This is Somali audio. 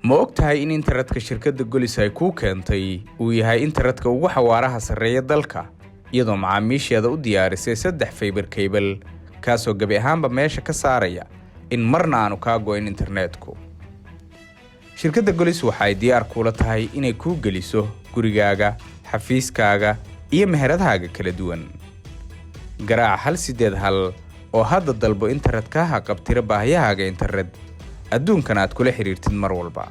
ma ogtahay in internetka shirkadda Golis ay ku keentay uu yahay internetka ugu xawaaraha sarreeya dalka iyadoo macaamiisheeda u diyaarisay 3 fiber cable kaasoo gabi ahaanba meesha ka saaraya in marna aanu ka go'in internetku. Shirkadda Golis waxay diyaar kula tahay inay ku geliso gurigaaga, xafiiskaaga iyo meheradahaaga kala duwan. Garaac 181 oo hadda dalbo internetka ha qabtira baahiyahaaga internet adduunkan aad kula xiriirtid mar walba.